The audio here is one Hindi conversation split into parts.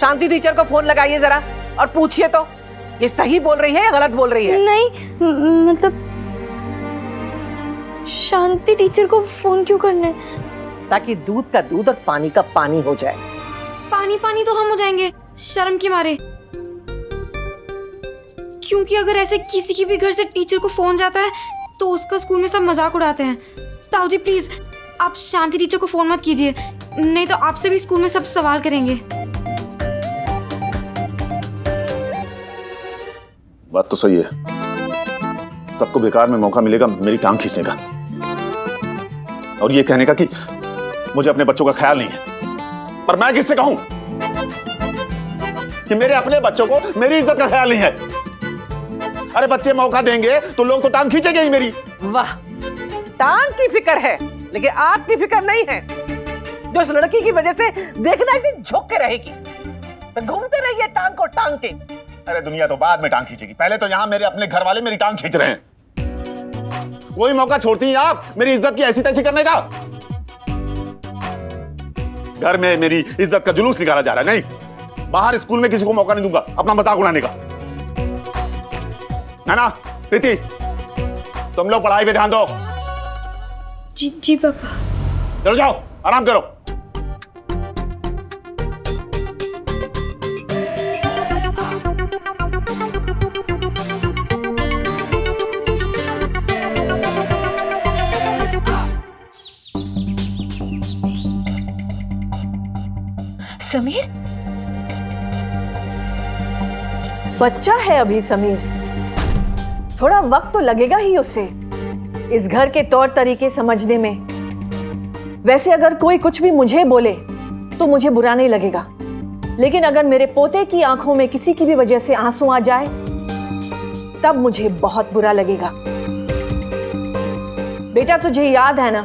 शांति टीचर को फोन लगाइए जरा और पूछिए तो ये सही बोल रही है या गलत बोल रही है। नहीं मतलब शांति टीचर को फोन क्यों करना है? ताकि दूध का दूध और पानी का पानी हो जाए। पानी पानी तो हम हो जाएंगे शर्म के मारे, क्योंकि अगर ऐसे किसी की भी घर से टीचर को फोन जाता है तो उसका स्कूल में सब मजाक उड़ाते हैं। ताऊ जी प्लीज आप शांति टीचर को फोन मत कीजिए, नहीं तो आपसे भी स्कूल में सब सवाल करेंगे। बात तो सही है, सबको बेकार में मौका मिलेगा मेरी टांग खींचने का और ये कहने का कि मुझे अपने बच्चों का ख्याल नहीं है। पर मैं किससे कहूं कि मेरे अपने बच्चों को मेरी इज्जत का ख्याल नहीं है। अरे बच्चे मौका देंगे तो लोग तो टांग खींचेंगे ही मेरी। वाह, टांग की फिक्र है लेकिन आपकी फिक्र नहीं है। जो उस लड़की की वजह से देखना एक दिन झुक के रहेगी, तो घूमते रहिए टांग को टांग के। अरे दुनिया तो बाद में टांग खींचेगी, पहले तो यहाँ मेरे अपने घर वाले मेरी टांग खींच रहे हैं। कोई मौका छोड़ती हैं आप मेरी इज्जत की ऐसी तैसी करने का? घर में मेरी इज्जत का जुलूस निकाला जा रहा है। नहीं, बाहर स्कूल में किसी को मौका नहीं दूंगा अपना मजाक उड़ाने का, है ना? प्रीति तुम लोग पढ़ाई पे ध्यान दो। जी जी पापा। चलो जाओ आराम करो। समीर बच्चा है अभी समीर, थोड़ा वक्त तो लगेगा ही उसे इस घर के तौर तरीके समझने में। वैसे अगर कोई कुछ भी मुझे बोले तो मुझे बुरा नहीं लगेगा, लेकिन अगर मेरे पोते की आंखों में किसी की भी वजह से आंसू आ जाए तब मुझे बहुत बुरा लगेगा। बेटा तुझे याद है ना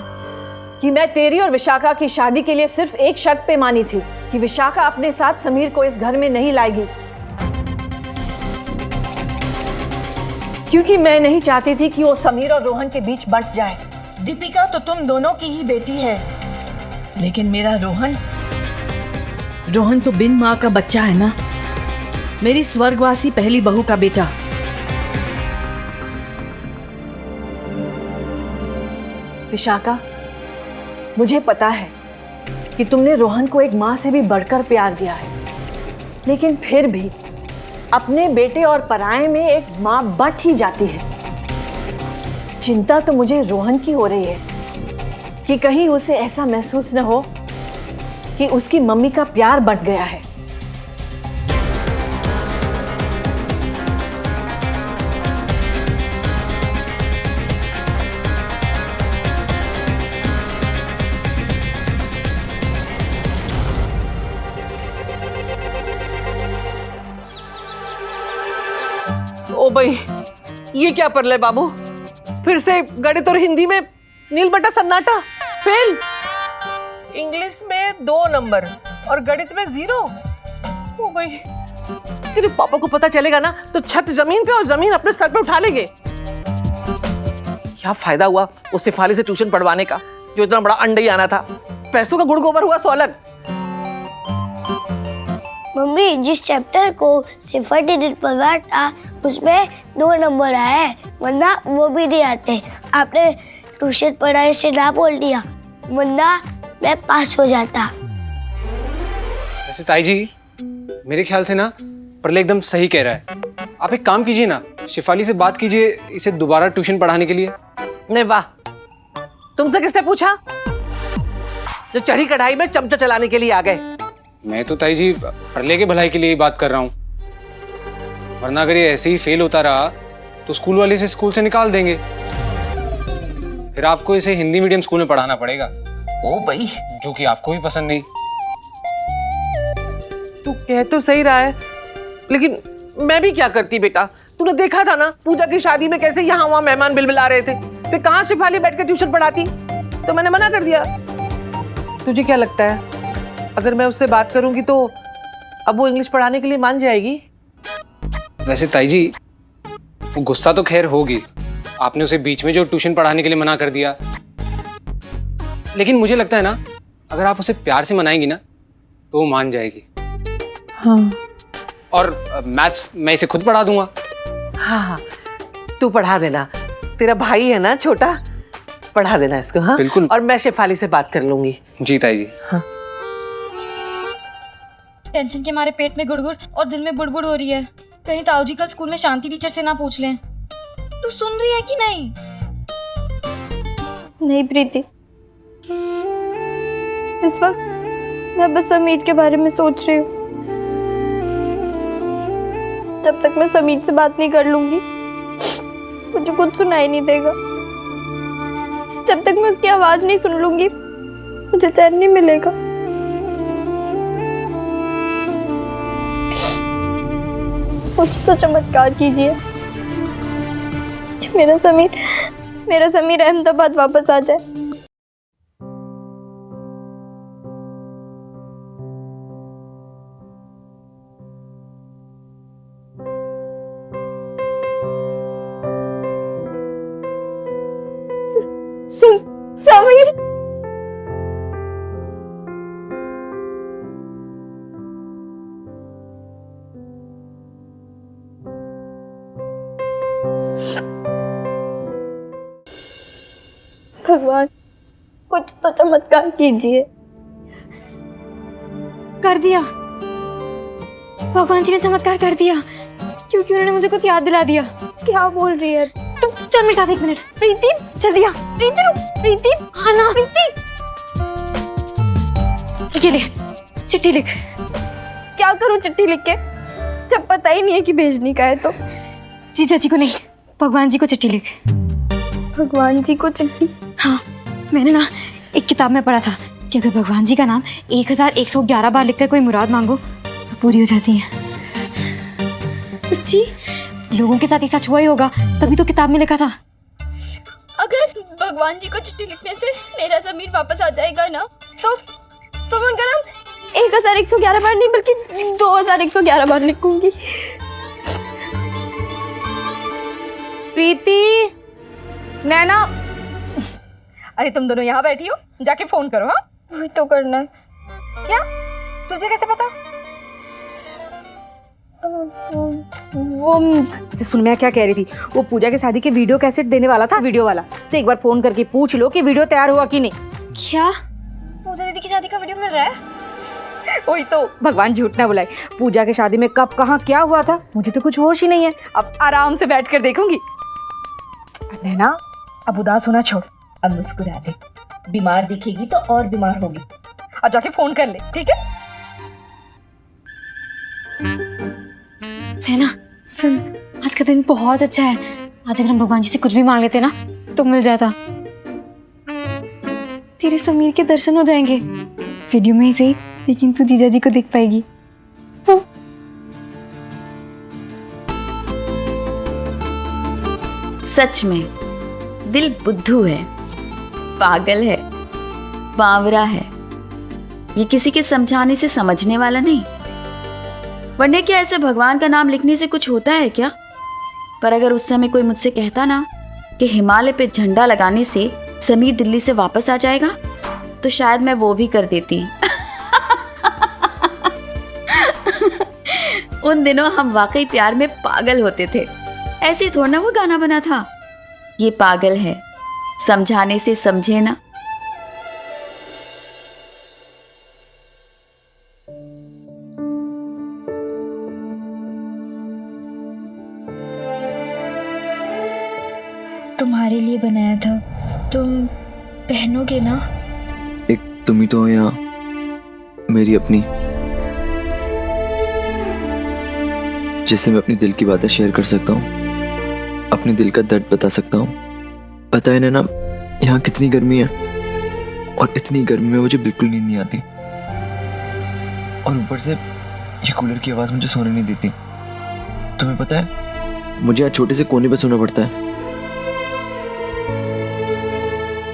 कि मैं तेरी और विशाखा की शादी के लिए सिर्फ एक शर्त पे मानी थी कि विशाखा अपने साथ समीर को इस घर में नहीं लाएगी, क्योंकि मैं नहीं चाहती थी कि वो समीर और रोहन के बीच बंट जाए। दीपिका तो तुम दोनों की ही बेटी है, लेकिन मेरा रोहन तो बिन माँ का बच्चा है ना, मेरी स्वर्गवासी पहली बहू का बेटा। विशाखा मुझे पता है कि तुमने रोहन को एक माँ से भी बढ़कर प्यार दिया है, लेकिन फिर भी अपने बेटे और पराये में एक माँ बंट ही जाती है। चिंता तो मुझे रोहन की हो रही है कि कहीं उसे ऐसा महसूस न हो कि उसकी मम्मी का प्यार बंट गया है। ओ भाई, ये क्या परले बाबू, फिर से गणित और हिंदी में नील बटा सन्नाटा, फेल। इंग्लिश में 2 नंबर और गणित में 0। ओ भाई, तेरे पापा को पता चलेगा ना तो छत जमीन पे और जमीन अपने सर पे उठा लेंगे। क्या फायदा हुआ उस सिफाली से ट्यूशन पढ़वाने का, जो इतना बड़ा अंडा ही आना था। पैसों का गुड़ गोबर हुआ सो अलग। मम्मी जिस चैप्टर को सिफर डिजिट पढ़ा था उसमें 2 नंबर आए, वरना वो भी नहीं आते। आपने ट्यूशन पढ़ाई से ना बोल दिया, वरना मैं पास हो जाता। वैसे ताई जी मेरे ख्याल से ना प्रलय एकदम सही कह रहा है। आप एक काम कीजिए ना, शिफाली से बात कीजिए इसे दोबारा ट्यूशन पढ़ाने के लिए। नहीं वाह, तुमसे किसने पूछा जो चढ़ी कढ़ाई में चमचा चलाने के लिए आ गए? मैं तो ताई जी प्रलय के भलाई के लिए बात कर रहा हूँ, वरना अगर ये ऐसे ही फेल होता रहा तो स्कूल वाले इसे स्कूल से निकाल देंगे, फिर आपको इसे हिंदी मीडियम स्कूल में पढ़ाना पड़ेगा। ओ भाई, जो कि आपको भी पसंद नहीं। तू कह तो सही रहा है, लेकिन मैं भी क्या करती बेटा। तूने देखा था ना पूजा की शादी में कैसे यहाँ वहाँ मेहमान बिलबिला रहे थे, फिर कहाँ शिफाली बैठ कर ट्यूशन पढ़ाती, तो मैंने मना कर दिया। तुझे क्या लगता है अगर मैं उससे बात करूंगी तो अब वो इंग्लिश पढ़ाने के लिए मान जाएगी? वैसे ताई जी वो गुस्सा तो खैर होगी, आपने उसे बीच में जो ट्यूशन पढ़ाने के लिए मना कर दिया, लेकिन मुझे लगता है ना अगर आप उसे प्यार से मनाएंगी ना तो वो मान जाएगी। हाँ और मैथ्स मैं इसे खुद पढ़ा दूंगा। हाँ हाँ, तू पढ़ा देना, तेरा भाई है ना छोटा, पढ़ा देना इसको। हाँ बिल्कुल। और मैं शेफाली से बात कर लूंगी। जी ताई जी। टेंशन के मारे पेट में गुड़गुड़ और दिल में बुड़बुड़ हो रही है। कहीं ताऊ जी कल स्कूल में शांति टीचर से ना पूछ लें। तू सुन रही है कि नहीं? नहीं प्रीति, इस वक्त मैं बस समीर के बारे में सोच रही हूँ। जब तक मैं समीर से बात नहीं कर लूंगी मुझे कुछ सुनाई नहीं देगा। जब तक मैं उसकी आवाज नहीं सुन लूंगी मुझे चैन नहीं मिलेगा। कुछ तो चमत्कार कीजिए, मेरा समीर अहमदाबाद वापस आ जाए। समीर, भगवान कुछ तो चमत्कार कीजिए। कर दिया, भगवान जी ने चमत्कार कर दिया, क्योंकि उन्होंने मुझे कुछ याद दिला दिया। क्या बोल रही है तू चल मेरे साथ 1 मिनट। प्रीति? चल दिया। प्रीति रुक, प्रीति हाँ ना, प्रीति ये ले चिट्ठी लिख। क्या करूं चिट्ठी लिख के जब पता ही नहीं है कि भेजनी का है? तो जीजा जी को नहीं, भगवान जी को चिट्ठी लिख। भगवान जी को चिट्ठी? हाँ, मैंने ना एक किताब में पढ़ा था कि अगर भगवान जी का नाम 1111 बार लिखकर कोई मुराद मांगो तो पूरी हो जाती है। सच्ची? लोगों के साथ ही सच हुआ ही होगा, तभी तो किताब में लिखा था। अगर भगवान जी को चिट्ठी लिखने से मेरा समीर वापस आ जाएगा ना तो मैं उनका नाम 1111 बार नहीं बल्कि 2111 बार लिखूंगी। प्रीति, नैना, अरे तुम दोनों यहाँ बैठी हो, जाके फोन करो। हाँ वही तो करना है। क्या? तुझे कैसे पता? वो तो सुन, मैं क्या कह रही थी, वो पूजा के शादी के वीडियो कैसेट देने वाला था, वीडियो वाला, तो एक बार फोन करके पूछ लो कि वीडियो तैयार हुआ कि नहीं। क्या? पूजा दीदी की शादी का वीडियो मिल रहा है? वही तो, भगवान झूठ ना बुलाए, पूजा के शादी में कब कहाँ क्या हुआ था मुझे तो कुछ होश ही नहीं है। अब आराम से बैठ कर देखूंगी। नैना, अब उदास होना छोड़, अब मुस्कुरा दे। बीमार दिखेगी तो और बीमार होगी। और जाके फोन कर ले, ठीक है? है ना? सुन, आज का दिन बहुत अच्छा है। आज अगर हम भगवान जी से कुछ भी मांग लेते ना तो मिल जाता। तेरे समीर के दर्शन हो जाएंगे, वीडियो में ही सही, लेकिन तू जीजा जी को देख पाएगी। हाँ। सच में दिल बुद्धू है, पागल है, बावरा है। ये किसी के समझाने से समझने वाला नहीं। वरना क्या ऐसे भगवान का नाम लिखने से कुछ होता है क्या? पर अगर उस समय कोई मुझसे कहता ना कि हिमालय पे झंडा लगाने से समीर दिल्ली से वापस आ जाएगा, तो शायद मैं वो भी कर देती। उन दिनों हम वाकई प्यार में पागल होते थे। ऐसे थोड़ा ना वो गाना बना था, ये पागल है, समझाने से समझे ना। तुम्हारे लिए बनाया था, तुम पहनोगे ना? एक तुम ही तो हो यहाँ, मेरी अपनी, जिससे मैं अपनी दिल की बातें शेयर कर सकता हूँ, अपने दिल का दर्द बता सकता हूँ। पता है ना यहाँ कितनी गर्मी है, और इतनी गर्मी में मुझे बिल्कुल नींद नहीं आती, और ऊपर से ये कूलर की आवाज़ मुझे सोने नहीं देती। तुम्हें पता है मुझे यहाँ छोटे से कोने पे सोना पड़ता है,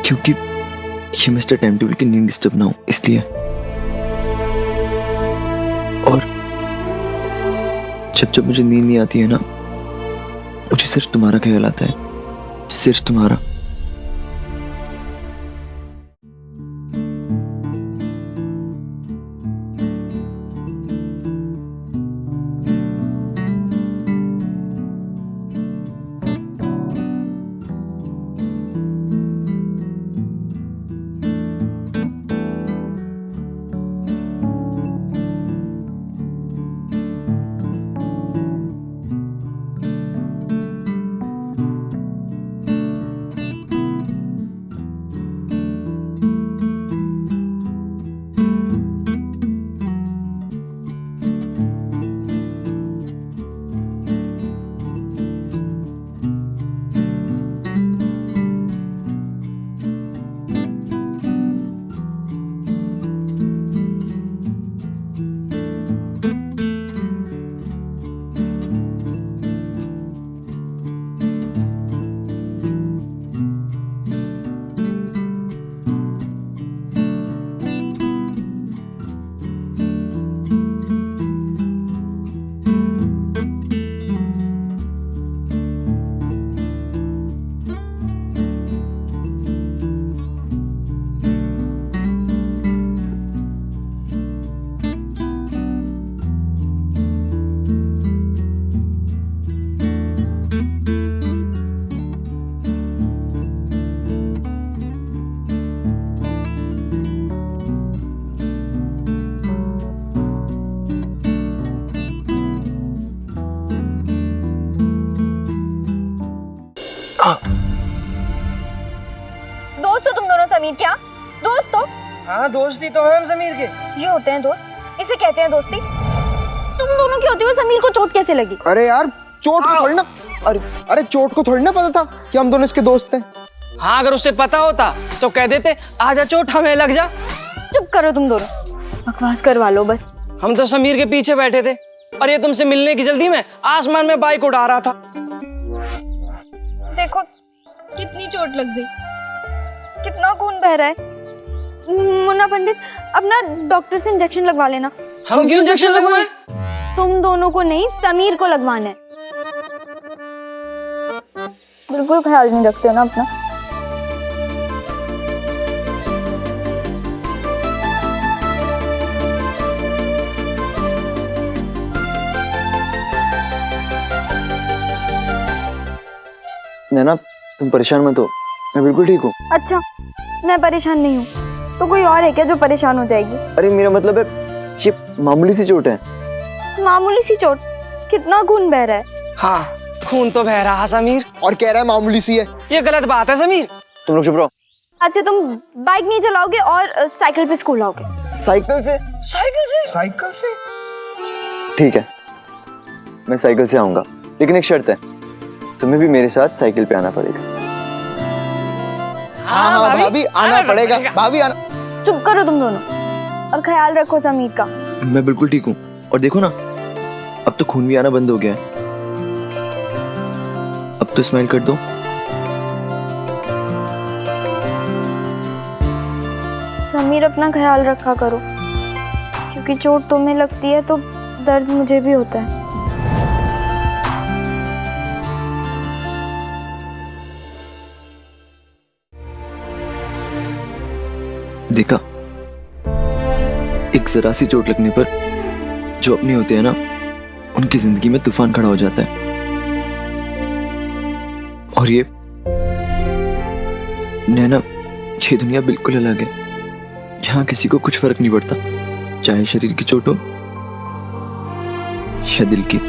क्योंकि ये मिस्टर टाइम टेबल की नींद डिस्टर्ब ना हो इसलिए। और जब मुझे नींद नहीं आती है ना, मुझे सिर्फ तुम्हारा ख्याल आता है, सिर्फ तुम्हारा। दोस्त हो तुम दोनों समीर? क्या दोस्त हो? हाँ दोस्ती तो है हम समीर के। ये होते हैं दोस्त, इसे कहते हैं दोस्ती। तुम दोनों के होते हुए समीर को चोट कैसे लगी? अरे यार चोट को थोड़ी ना, अरे चोट को थोड़ी ना पता था कि हम दोनों इसके दोस्त हैं। हाँ अगर उसे पता होता तो कह देते आजा चोट हमें लग जा। चुप करो तुम दोनों, बकवास करवा लो बस। हम तो समीर के पीछे बैठे थे और ये तुमसे मिलने की जल्दी में आसमान में बाइक उड़ा रहा था। देखो कितनी चोट लग गई, कितना खून बह रहा है। मुन्ना पंडित, अपना डॉक्टर से इंजेक्शन लगवा लेना। हम क्यों इंजेक्शन लगवाएं? तुम दोनों को नहीं, समीर को लगवाना है। बिल्कुल ख्याल नहीं रखते हो ना अपना। नैना तुम परेशान मत हो, मैं बिल्कुल ठीक हूँ। अच्छा, मैं परेशान नहीं हूँ तो कोई और है क्या जो परेशान हो जाएगी? अरे मेरा मतलब है ये मामूली सी चोट है। मामूली सी चोट? कितना खून बह रहा है? हाँ खून तो बह रहा समीर, और कह रहा है मामूली सी है। ये गलत बात है समीर। तुम लोग चुप रहो। अच्छा, तुम बाइक नहीं चलाओगे और साइकिल पे स्कूल आओगे? साइकिल से? साइकिल से? ठीक है, मैं साइकिल से आऊंगा, लेकिन एक शर्त है, तुम्हें भी मेरे साथ साइकिल पे आना पड़ेगा। हाँ भाभी आना पड़ेगा, भाभी आना। चुप करो तुम दोनों, और ख्याल रखो समीर का। मैं बिल्कुल ठीक हूँ, और देखो ना अब तो खून भी आना बंद हो गया है। अब तो स्माइल कर दो। समीर अपना ख्याल रखा करो, क्योंकि चोट तुम्हें लगती है तो दर्द मुझे भी होता है। देखा, एक जरा सी चोट लगने पर जो अपने होते हैं ना, उनकी जिंदगी में तूफान खड़ा हो जाता है। और ये नैना, ये दुनिया बिल्कुल अलग है। यहाँ किसी को कुछ फर्क नहीं पड़ता, चाहे शरीर की चोट हो या दिल की।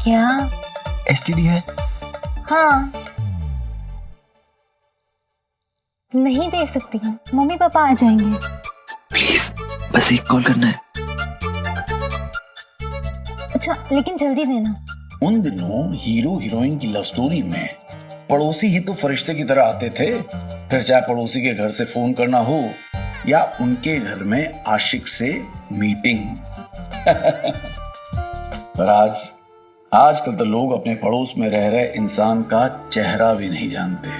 क्या? STD है? हाँ, नहीं दे सकती हूँ, मम्मी पापा आ जाएंगे। प्लीज बस एक कॉल करना है। अच्छा, लेकिन जल्दी देना। उन दिनों हीरो हीरोइन की लव स्टोरी में पड़ोसी ही तो फरिश्ते की तरह आते थे। फिर चाहे पड़ोसी के घर से फोन करना हो या उनके घर में आशिक से मीटिंग। पर आजकल तो लोग अपने पड़ोस में रह रहे इंसान का चेहरा भी नहीं जानते।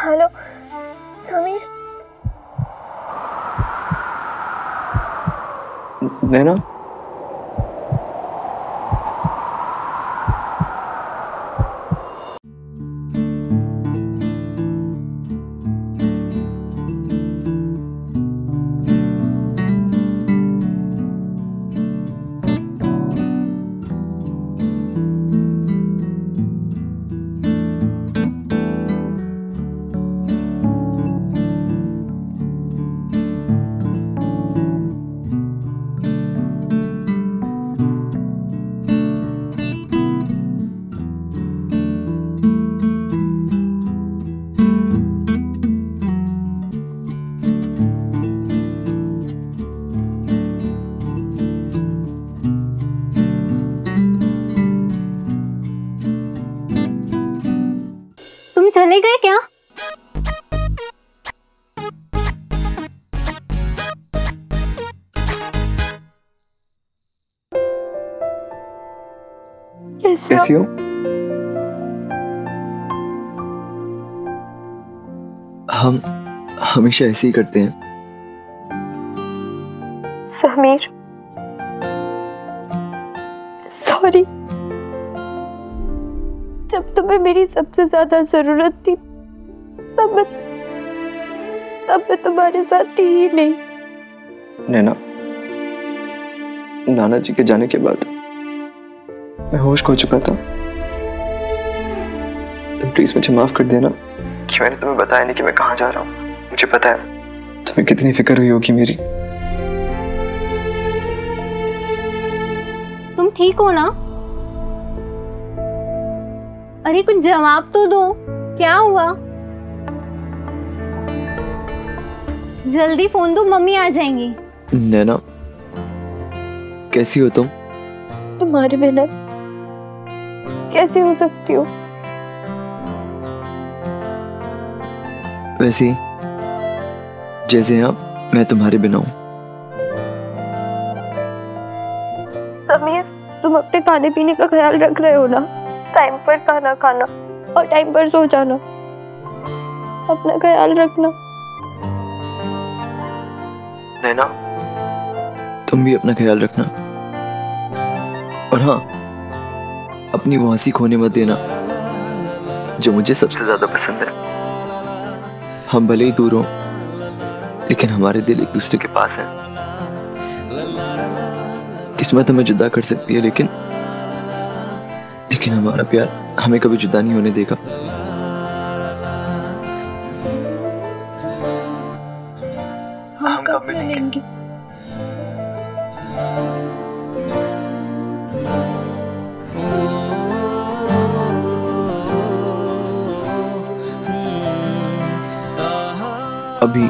हेलो समीर। नैना, तुम चले गए क्या? कैसे कैसी हो? हम हमेशा ऐसे ही करते हैं। समीर, सॉरी। जब तुम्हें मेरी सबसे ज्यादा जरूरत थी तब मैं तुम्हारे साथ थी ही नहीं। नैना, नाना जी के जाने के बाद मैं होश खो चुका था। तुम प्लीज मुझे माफ कर देना कि मैंने तुम्हें बताया नहीं कि मैं कहाँ जा रहा हूँ। मुझे पता है तुम्हें कितनी फिक्र हुई होगी मेरी। तुम ठीक हो ना? अरे कुछ जवाब तो दो, क्या हुआ? जल्दी फोन दो, मम्मी आ जाएंगी। नैना, कैसी हो तुम? तुम्हारे बिना कैसे हो सकती हो? वैसे ही जैसे आप मैं तुम्हारे बिना हूं। समीर, तुम अपने खाने पीने का ख्याल रख रहे हो ना? टाइम पर खाना खाना और टाइम पर सो जाना। अपना ख्याल रखना। नैना, तुम भी अपना ख्याल रखना। और हाँ, अपनी वो हंसी खोने मत देना जो मुझे सबसे ज्यादा पसंद है। हम भले ही दूर हों, लेकिन हमारे दिल एक दूसरे के पास हैं। किस्मत हमें जुदा कर सकती है, लेकिन हमारा प्यार हमें कभी जुदा नहीं होने देगा। हम कब मिलेंगे? अभी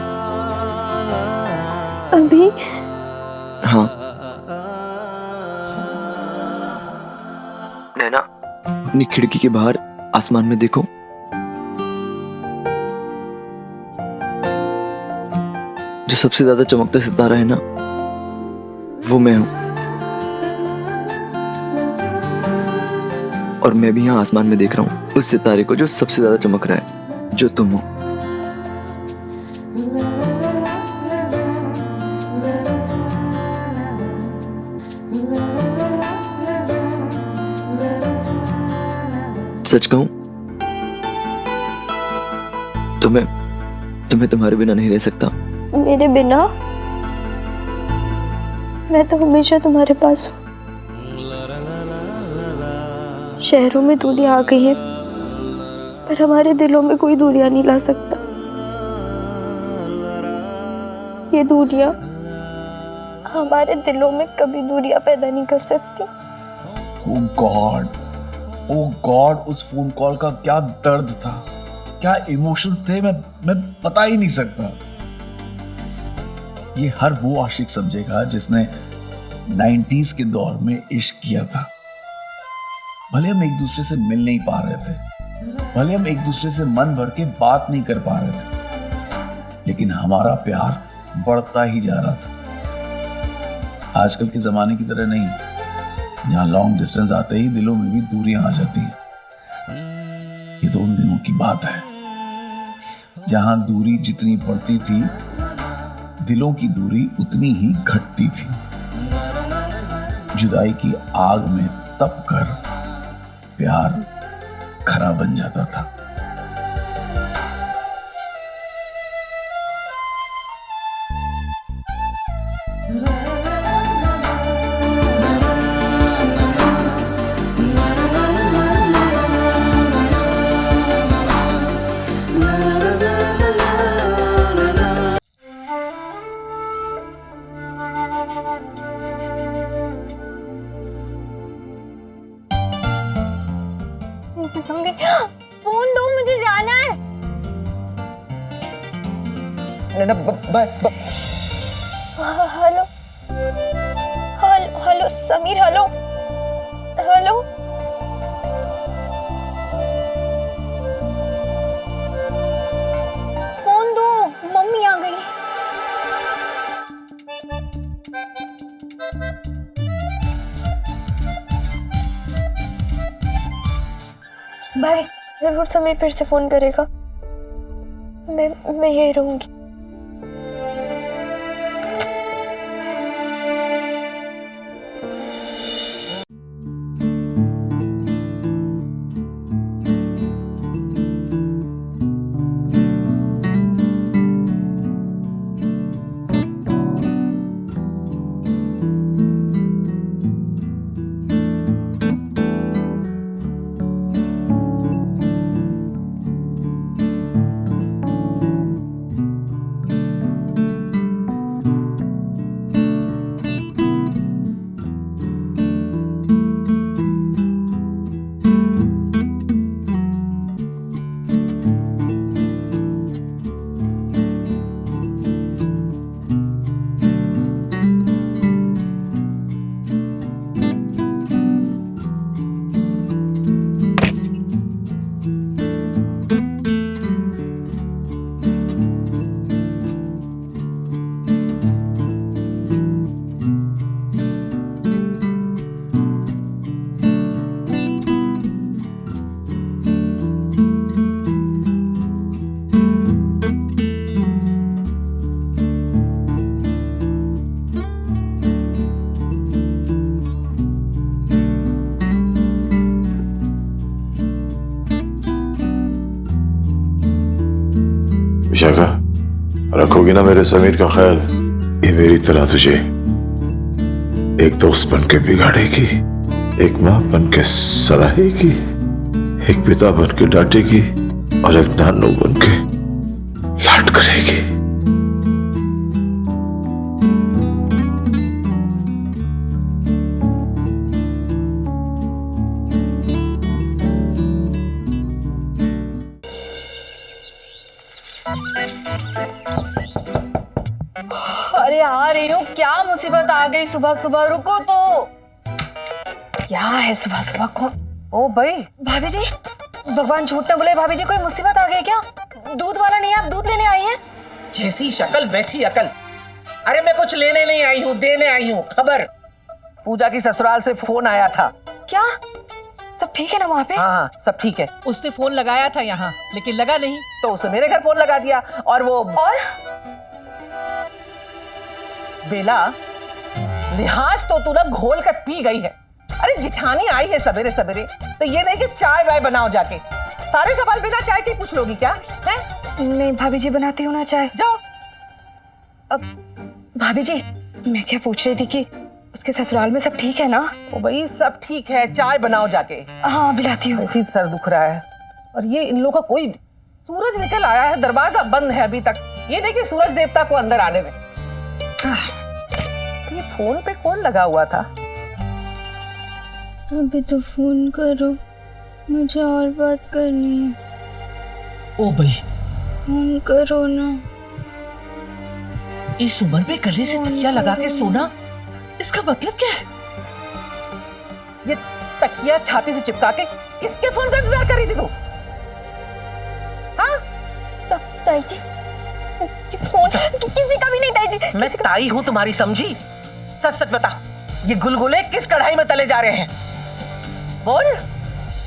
अभी? हाँ। नैना, अपनी खिड़की के बाहर आसमान में देखो। जो सबसे ज्यादा चमकता सितारा है ना, वो मैं हूं। और मैं भी यहाँ आसमान में देख रहा हूँ उस सितारे को जो सबसे ज्यादा चमक रहा है, जो तुम हो। सच कहूं, तुम्हें तुम्हारे बिना नहीं रह सकता। मेरे बिना? मैं तो हमेशा तुम्हारे पास हूँ। शहरों में दूरियां आ गई हैं, पर हमारे दिलों में कोई दूरियां नहीं ला सकता। ये दूरियां हमारे दिलों में कभी दूरियां पैदा नहीं कर सकती। ओह गॉड, उस फोन कॉल का क्या दर्द था, क्या इमोशंस थे, मैं बता ही नहीं सकता। ये हर वो आशिक समझेगा जिसने 90s के दौर में इश्क किया था। भले हम एक दूसरे से मिल नहीं पा रहे थे, भले हम एक दूसरे से मन भर के बात नहीं कर पा रहे थे, लेकिन हमारा प्यार बढ़ता ही जा रहा था। आजकल के जमाने की तरह नहीं, जहां लॉन्ग डिस्टेंस आते ही दिलों में भी दूरियां आ जाती हैं। ये तो उन दिनों की बात है जहां दूरी जितनी बढ़ती थी, दिलों की दूरी उतनी ही घटती थी। जुदाई की आग में तप कर प्यार खरा बन जाता था। फोन दो, मुझे जाना है। Hello hello Sameer, hello hello. Phone दो, मम्मी आ गई। बाय। जरूर समीर फिर से फोन करेगा। मैं यही रहूंगी। रखोगी ना मेरे समीर का ख्याल, ये मेरी तरह तुझे एक दोस्त बन के बिगाड़ेगी, एक माँ बन के सराहेगी, एक पिता बन के डांटेगी और एक नानू बन के लाड करेगी। अरे आ रही हूँ, क्या मुसीबत आ गई सुबह सुबह, रुको तो। क्या है सुबह सुबह? कौन? ओ भाई, भाभी जी, भगवान झूठ न बोले, भाभी जी कोई मुसीबत आ गई क्या? दूध वाला नहीं है, आप दूध लेने आई हैं? जैसी शक्ल वैसी अकल। अरे मैं कुछ लेने नहीं आई हूँ, देने आई हूँ खबर। पूजा की ससुराल से फोन आया था। क्या सब ठीक है ना वहाँ पे? हाँ सब ठीक है। उसने फोन लगाया था यहाँ, लेकिन लगा नहीं, तो उसने मेरे घर फोन लगा दिया। और वो बेला, लिहाज तो तू ना घोल कर पी गई है। अरे जिठानी आई है सवेरे सवेरे, तो ये नहीं कि चाय वाय बनाओ जाके। सारे सवाल बिना चाय के पूछ लोगी क्या है? नहीं भाभी जी, बनाती हूँ ना चाय। जाओ। अब भाभी जी, मैं क्या पूछ रही थी कि उसके ससुराल में सब ठीक है ना? ओ भाई सब ठीक है, चाय बनाओ जाके। हाँ बिलाती हूँ। ऐसी सर दुख रहा है। और ये इन लोगों का कोई, सूरज निकल आया है, दरवाजा बंद है अभी तक। ये नहीं कि सूरज देवता को अंदर आने में। ये फोन पे कौन लगा हुआ था? अभी तो फोन करो, मुझे और बात करनी है। ओ भाई, फोन करो ना। इस उम्र में गले से तकिया लगा के सोना, इसका मतलब क्या है? ये तकिया छाती से चिपका के किसके फोन का इंतजार कर रही थी तू? हाँ? ताई जी, फोन किसी का भी नहीं ताई जी। मैं ताई हूँ तुम्हारी, समझी? सच सच बता, ये गुलगुले किस कढ़ाई में तले जा रहे हैं? बोल।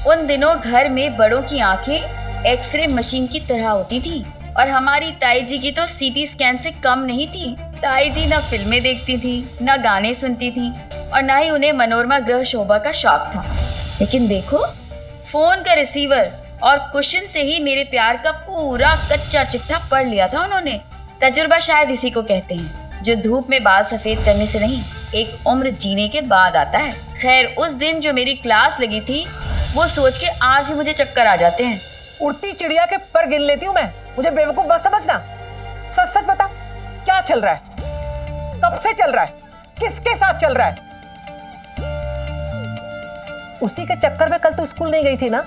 उन दिनों घर में बड़ों की आंखें एक्सरे मशीन की तरह होती थी और हमारी ताई जी की तो सीटी स्कैन से कम नहीं थी। ताई जी ना फिल्में देखती थी, ना गाने सुनती थी और ना ही उन्हें मनोरमा गृह शोभा का शौक था। लेकिन देखो, फोन का रिसीवर और कुशन से ही मेरे प्यार का पूरा कच्चा चिट्ठा पढ़ लिया था उन्होंने। तजुर्बा शायद इसी को कहते हैं, जो धूप में बाल सफेद करने से नहीं, एक उम्र जीने के बाद आता है। खैर, उस दिन जो मेरी क्लास लगी थी, वो सोच के आज भी मुझे चक्कर आ जाते हैं। उड़ती चिड़िया के पर गिन लेती हूँ मैं, मुझे बेवकूफ मत समझना। सच सच बता, क्या चल रहा है? कब से चल रहा है? किसके साथ चल रहा है? उसी के चक्कर में कल तू स्कूल नहीं गई थी ना?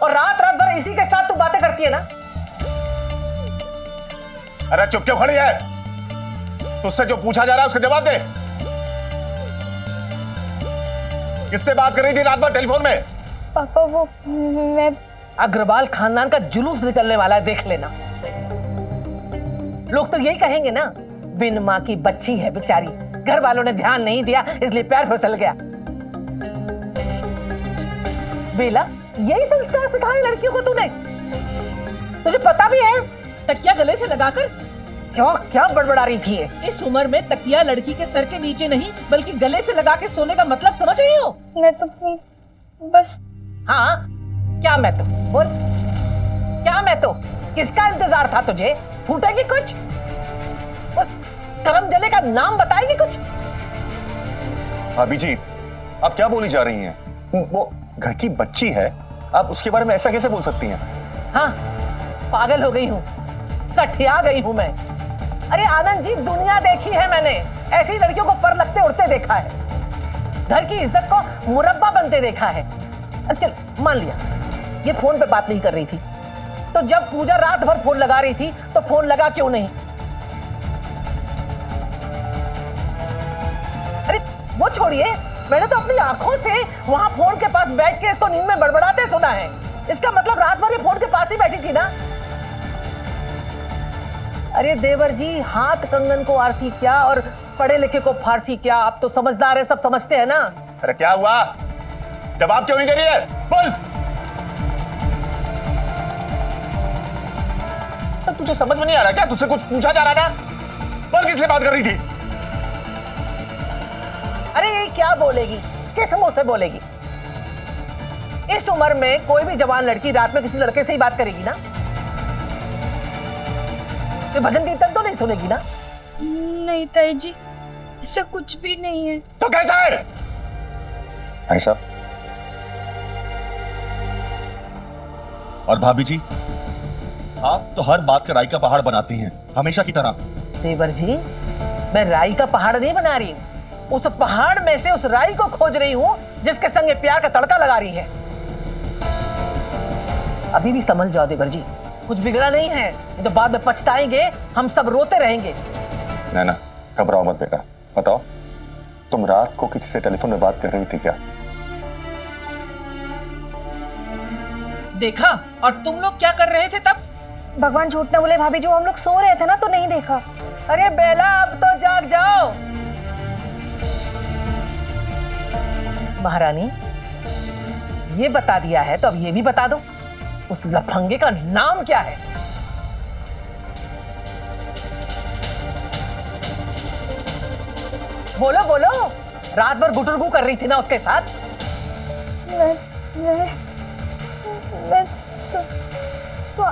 और रात रात भर इसी के साथ तू बातें करती है ना? अरे चुप क्यों खड़ी है? तुझसे जो पूछा जा रहा है उसका जवाब दे। किससे बात कर रही थी रात भर टेलीफोन में? पापा वो मैं अग्रवाल खानदान का जुलूस निकलने वाला है, देख लेना। लोग तो यही कहेंगे ना, बिन माँ की बच्ची है बेचारी, घर वालों ने ध्यान नहीं दिया इसलिए पैर फिसल गया। बेला, यही संस्कार सिखाए लड़कियों को तूने? तुझे पता भी है तकिया गले से लगाकर क्या बड़बड़ा रही थी? इस उम्र में तकिया लड़की के सर के नीचे नहीं बल्कि गले से लगा के सोने का मतलब समझ रही हो? मैं तो बस। हाँ, क्या मैं तो? बोल, क्या मैं तो? किसका इंतजार था तुझे? फूटेगी कुछ? उस करम जले का नाम बताएगी कुछ? भाभी जी, आप क्या बोली जा रही हैं? वो घर की बच्ची है, आप उसके बारे में ऐसा कैसे बोल सकती हैं? हाँ, पागल हो गई हूँ, सठिया गई हूँ मैं। अरे आनंद जी, दुनिया देखी है मैंने, ऐसी लड़कियों को पर लगते उड़ते देखा है, घर की इज्जत को मुरब्बा बनते देखा है। चल मान लिया ये फोन पे बात नहीं कर रही थी, तो जब पूजा रात भर फोन लगा रही थी तो फोन लगा क्यों नहीं? अरे वो छोड़िए, मैंने तो अपनी आंखों से वहां फोन के पास बैठ के इसको नींद में बड़बड़ाते सुना है। इसका मतलब रात भर ये फोन के पास ही बैठी थी ना? अरे देवर जी, हाथ कंगन को आरती क्या और पढ़े लिखे को फारसी क्या? आप तो समझदार है, सब समझते हैं ना। अरे क्या हुआ? जवाब क्यों नहीं दे रही है? बोल। तो तुझे समझ में नहीं आ रहा क्या? तुझसे कुछ पूछा जा रहा था? बोल, किससे बात कर रही थी? अरे ये क्या बोलेगी, किस मुंह से बोलेगी? इस उम्र में कोई भी जवान लड़की रात में किसी लड़के से ही बात करेगी ना? ये भजन कीर्तन तो नहीं सुनेगी ना? नहीं ताई जी, ऐसा कुछ भी नहीं है। तो कैसा है? भाई साहब और भाभी जी, आप तो हर बात का राई का पहाड़ बनाती हैं, हमेशा की तरह। देवर जी, मैं राई का पहाड़ नहीं बना रही हूँ, उस पहाड़ में से उस राई को खोज रही हूँ जिसके संग ये प्यार का तड़का लगा रही है। अभी भी समझ जाओ देवर जी, कुछ बिगड़ा नहीं है, ये तो बाद में पछताएंगे, हम सब रोते रहेंगे। नैना घबराओ मत बेटा, बताओ तुम रात को किसी से टेलीफोन में बात कर रही थी क्या? देखा? और तुम लोग क्या कर रहे थे तब? भगवान झूठ न बोले भाभी, जो हम लोग सो रहे थे ना तो नहीं देखा। अरे बेला, अब तो जाग जाओ। महारानी, ये बता दिया है तो अब ये भी बता दो, उस लफंगे का नाम क्या है? बोलो बोलो, रात भर गुटुरगू कर रही थी ना उसके साथ? मैं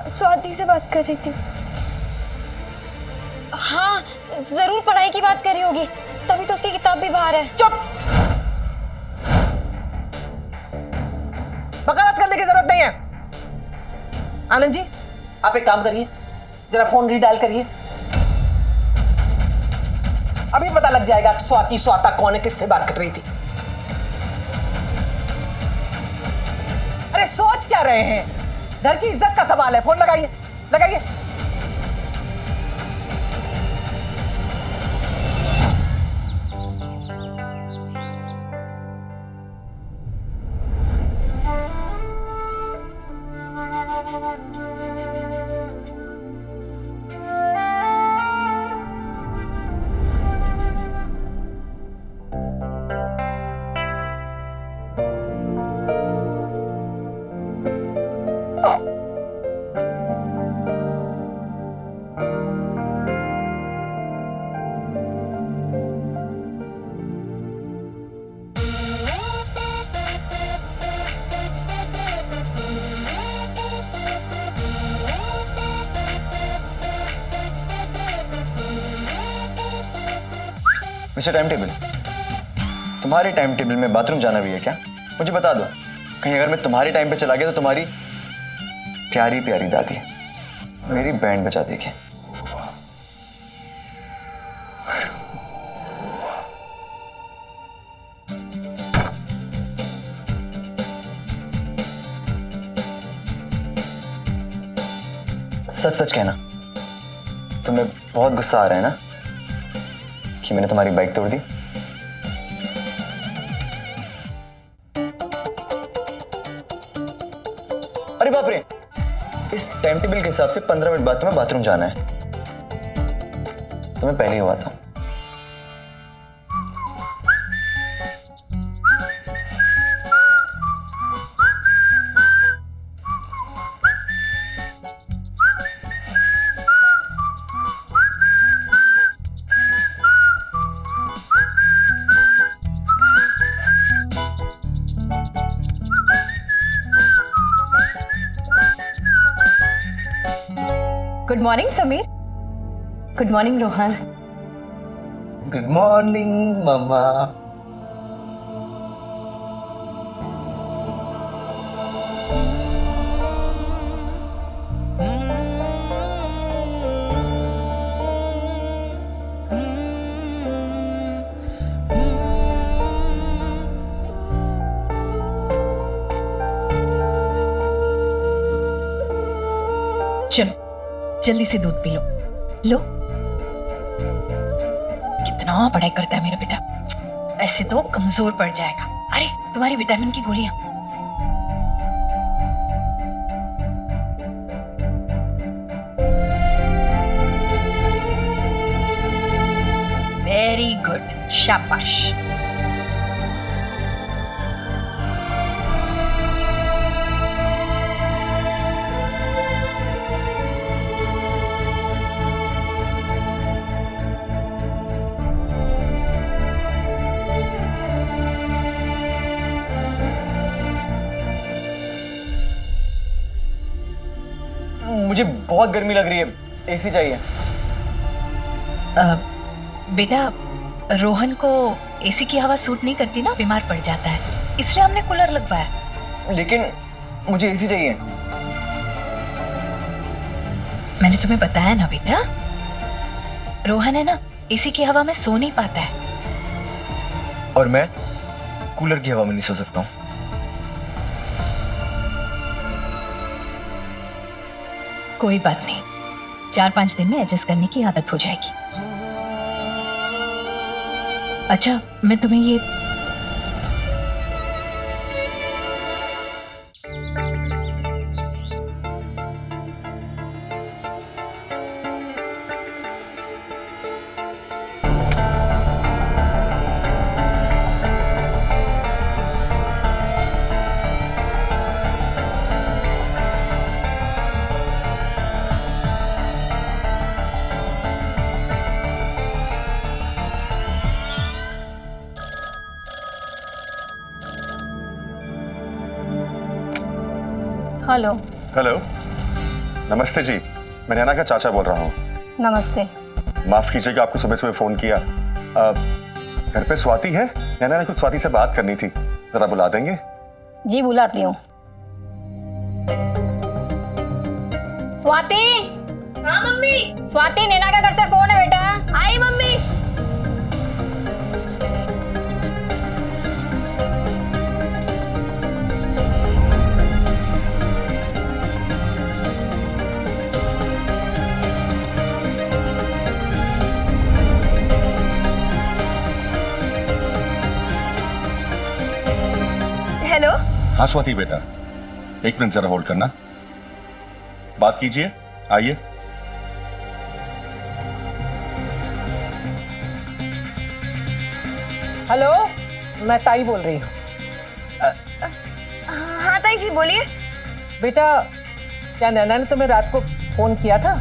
स्वाति से बात कर रही थी। हाँ, जरूर पढ़ाई की बात कर रही होगी, तभी तो उसकी किताब भी बाहर है। चुप! वकालत करने की जरूरत नहीं है। आनंद जी, आप एक काम करिए, जरा फोन रीडायल करिए, अभी पता लग जाएगा स्वाति स्वाता कौन है, किससे बात कर रही थी। अरे सोच क्या रहे हैं, घर की इज्जत का सवाल है। फोन लगाइए, लगाइए। मिस्टर टाइम टेबल, तुम्हारे टाइम टेबल में बाथरूम जाना भी है क्या? मुझे बता दो, कहीं अगर मैं तुम्हारे टाइम पे चला गया तो तुम्हारी प्यारी प्यारी दादी मेरी बैंड बजा देगी। सच सच कहना, तुम्हें बहुत गुस्सा आ रहा है ना कि मैंने तुम्हारी बाइक तोड़ दी? अरे बाप रे, इस टाइम टेबल के हिसाब से 15 मिनट बाद तुम्हें बाथरूम जाना है। तुम्हें पहले ही हुआ था। Good morning Sameer. Good morning Rohan. Good morning मम्मा। चलो जल्दी से दूध पी लो। लो, कितना पढ़ाई करता है मेरा बेटा, ऐसे तो कमजोर पड़ जाएगा। अरे तुम्हारी विटामिन की गोलियां। वेरी गुड, शाबाश। मुझे बहुत गर्मी लग रही है, एसी चाहिए। बेटा रोहन को एसी की हवा सूट नहीं करती ना, बीमार पड़ जाता है, इसलिए हमने कूलर लगवाया। लेकिन मुझे एसी चाहिए। मैंने तुम्हें बताया ना बेटा, रोहन है ना एसी की हवा में सो नहीं पाता है। और मैं कूलर की हवा में नहीं सो सकता हूँ। कोई बात नहीं, 4-5 दिन में एडजस्ट करने की आदत हो जाएगी। अच्छा मैं तुम्हें ये हेलो। हेलो, नमस्ते जी, मैं नैना का चाचा बोल रहा हूँ। नमस्ते। माफ कीजिएगा आपको सुबह सुबह फोन किया। घर पे स्वाति है? नैना ने कुछ स्वाति से बात करनी थी, जरा बुला देंगे? जी बुलाती हूँ। स्वाति। हाँ मम्मी। स्वाति, नैना का घर से फोन है बेटा। आई मम्मी। हेलो। हाँ स्वाति बेटा, एक मिनट जरा होल्ड करना, बात कीजिए, आइए। हेलो, मैं ताई बोल रही हूँ। हाँ ताई जी बोलिए। बेटा, क्या नैना ने तुम्हें रात को फोन किया था?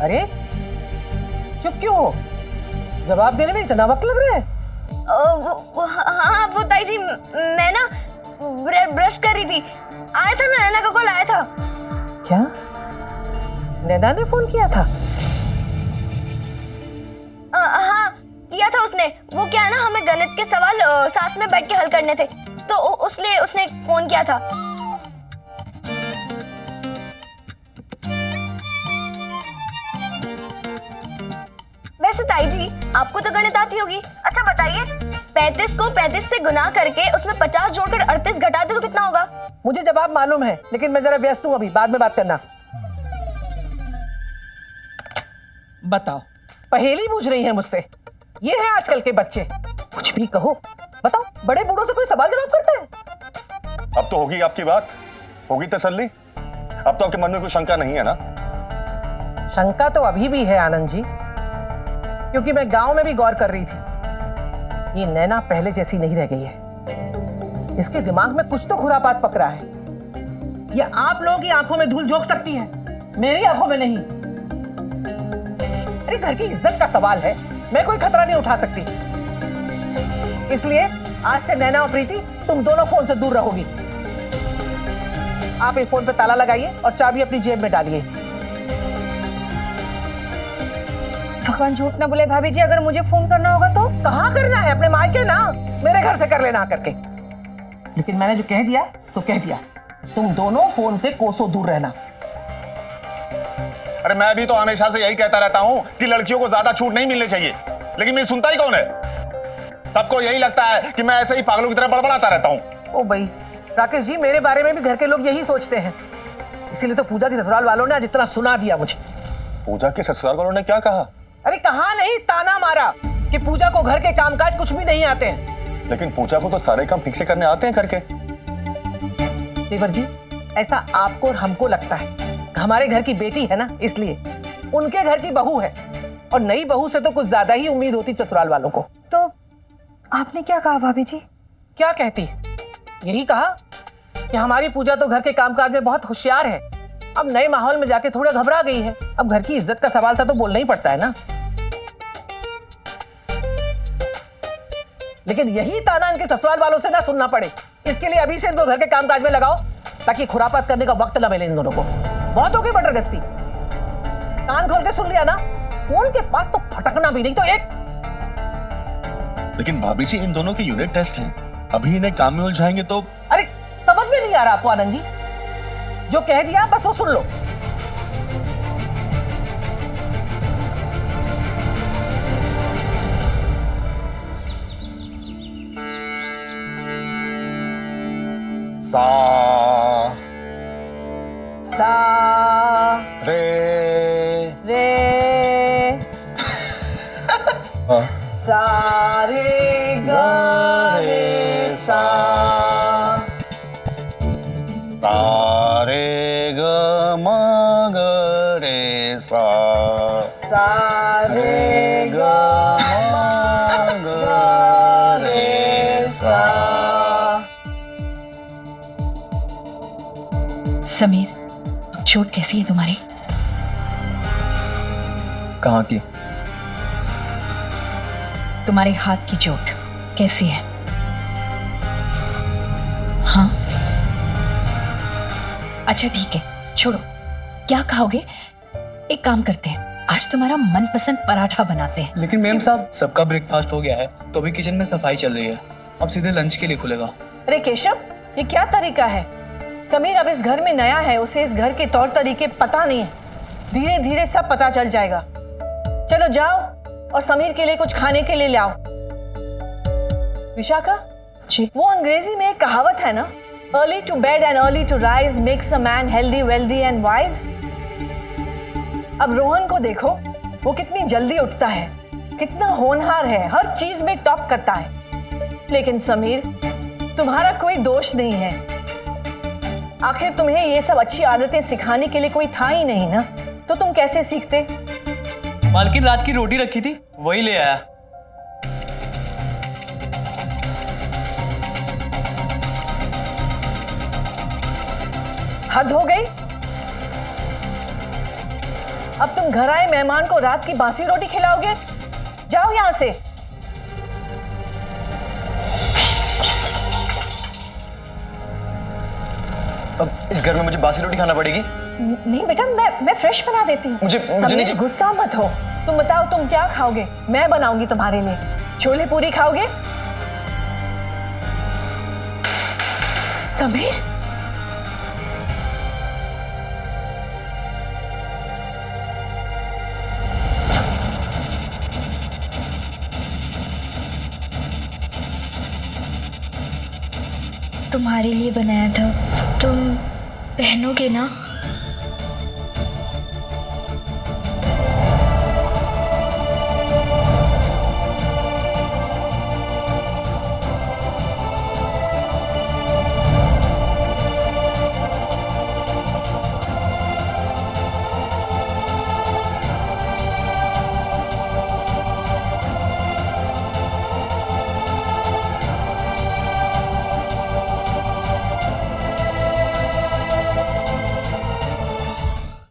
अरे चुप क्यों हो? जवाब देने में इतना वक्त लग रहा है? हाँ वो ताई जी, मैं ना ब्रश कर रही थी, आया था ना, नैना का कॉल आया था। क्या नैना ने फोन किया था? हाँ किया था उसने। वो क्या है ना, हमें गणित के सवाल साथ में बैठ के हल करने थे, तो उसने फोन किया था। वैसे ताई जी आपको तो गणित आती होगी। अच्छा बताइए, 35 को 35 से गुना करके उसमें 50 जोड़कर 38 घटा दे तो कितना होगा? मुझे जवाब मालूम है, लेकिन मैं जरा व्यस्त हूँ अभी, बाद में बात करना। बताओ, पहेली पूछ रही है मुझसे? ये है आजकल के बच्चे, कुछ भी कहो। बताओ, बड़े बूढ़ों से कोई सवाल जवाब करता है? अब तो होगी आपकी बात, होगी तसल्ली। अब तो आपके मन में कोई शंका नहीं है ना? शंका तो अभी भी है आनंद जी, क्योंकि मैं गांव में भी गौर कर रही थी, ये नैना पहले जैसी नहीं रह गई है। इसके दिमाग में कुछ तो खुरापात पकड़ा है। ये आप लोगों की आंखों में धूल झोंक सकती है, मेरी आंखों में नहीं। अरे घर की इज्जत का सवाल है, मैं कोई खतरा नहीं उठा सकती। इसलिए आज से नैना और प्रीति तुम दोनों फोन से दूर रहोगी। आप इस फोन पे ताला लगाइए और चाबी अपनी जेब में डालिए। भगवान झूठ ना बोले भाभी जी, अगर मुझे फोन करना होगा तो? कहाँ करना है? अपने मायके ना, मेरे घर से कर लेना करके। लेकिन मैंने जो कह दिया सो कह दिया, तुम दोनों फोन से कोसों दूर रहना। अरे मैं भी तो हमेशा से यही कहता रहता हूँ कि लड़कियों को ज्यादा छूट नहीं मिलनी चाहिए, लेकिन मेरी सुनता ही कौन है? सबको यही लगता है कि मैं ऐसे ही पागलों की तरह बड़बड़ाता रहता हूँ। ओ भाई राकेश जी, मेरे बारे में भी घर के लोग यही सोचते हैं, इसीलिए तो पूजा की ससुराल वालों ने आज इतना सुना दिया मुझे। पूजा के ससुराल वालों ने क्या कहा? अरे कहा नहीं, ताना मारा कि पूजा को घर के कामकाज कुछ भी नहीं आते हैं। लेकिन पूजा को तो सारे काम ठीक से करने आते हैं करके। देवर जी, ऐसा आपको और हमको लगता है, हमारे घर की बेटी है ना, इसलिए। उनके घर की बहू है, और नई बहू से तो कुछ ज्यादा ही उम्मीद होती ससुराल वालों को। तो आपने क्या कहा भाभी जी? क्या कहती? यही कहा कि हमारी पूजा तो घर के कामकाज में बहुत होशियार है, अब नए माहौल में जाके थोड़ा घबरा गई है। अब घर की इज्जत का सवाल था तो बोलना ही पड़ता है ना। लेकिन यही ताना इनके ससुराल वालों से ना सुनना पड़े, इसके लिए अभी से इनको घर के कामकाज में लगाओ, ताकि खुरापात करने का वक्त न मिले इन दोनों को। बहुत हो गई बटरगस्ती। कान खोल के सुन लिया ना, फोन के पास तो फटकना भी नहीं तो एक। लेकिन भाभी जी इन दोनों के यूनिट टेस्ट हैं, अभी इन्हें काम में उलझाएंगे तो। अरे समझ में नहीं आ रहा आपको आनंद जी, जो कह दिया बस वो सुन लो। सा सा रे रे सा रे गा रे सा रे ग म ग रे सा रे ग म ग रे सा। समीर, चोट कैसी है तुम्हारी? कहाँ की? तुम्हारे हाथ की चोट कैसी है? हाँ, अच्छा ठीक है, छोड़ो। क्या खाओगे? एक काम करते हैं, आज तुम्हारा मनपसंद पराठा बनाते हैं। लेकिन मैम साहब, सबका ब्रेकफास्ट हो गया है तो अभी किचन में सफाई चल रही है, अब सीधे लंच के लिए खुलेगा। अरे केशव, ये क्या तरीका है? समीर अब इस घर में नया है, उसे इस घर के तौर तरीके पता नहीं है। धीरे धीरे सब पता चल जाएगा। चलो जाओ और समीर के लिए कुछ खाने के लिए लाओ। विशाखा जी, वो अंग्रेजी में एक कहावत है ना, early to bed and early to rise makes a man healthy wealthy and wise. अब रोहन को देखो, वो कितनी जल्दी उठता है, कितना होनहार है, हर चीज में टॉप करता है। लेकिन समीर, तुम्हारा कोई दोष नहीं है। आखिर तुम्हें ये सब अच्छी आदतें सिखाने के लिए कोई था ही नहीं ना, तो तुम कैसे सीखते? मालकिन रात की रोटी रखी थी, वही ले आया। हद हो गई। अब तुम घर आए मेहमान को रात की बासी रोटी खिलाओगे? जाओ यहां से। अब इस घर में मुझे बासी रोटी खाना पड़ेगी? नहीं बेटा, मैं फ्रेश बना देती हूँ। मुझे नहीं। गुस्सा मत हो। तुम बताओ तुम क्या खाओगे? मैं बनाऊंगी तुम्हारे लिए। छोले पूरी खाओगे? समीर, तुम्हारे लिए बनाया था, तुम पहनोगे ना?